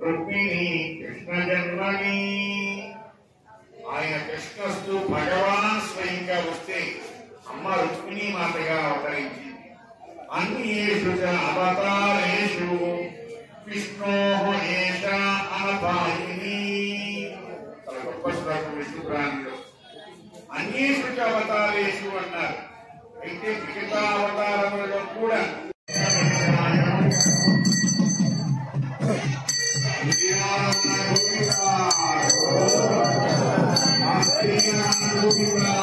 రుక్మిణి కృష్ణ జన్మని. ఆయన కృష్ణస్తు భగవాన్ స్వయంగా వస్తే అమ్మ రుక్మిణీ మాతగా అవతరించింది. అన్యేషు చ అవతారేషు విష్ణోః ఏష అనపాయిని. చాలా గొప్ప శ్లోకం విష్ణు పురాణంలో. అన్యేషు చ అవతారేషు అన్నారు. అయితే మిగతా అవతారములలో కూడా గోవిందా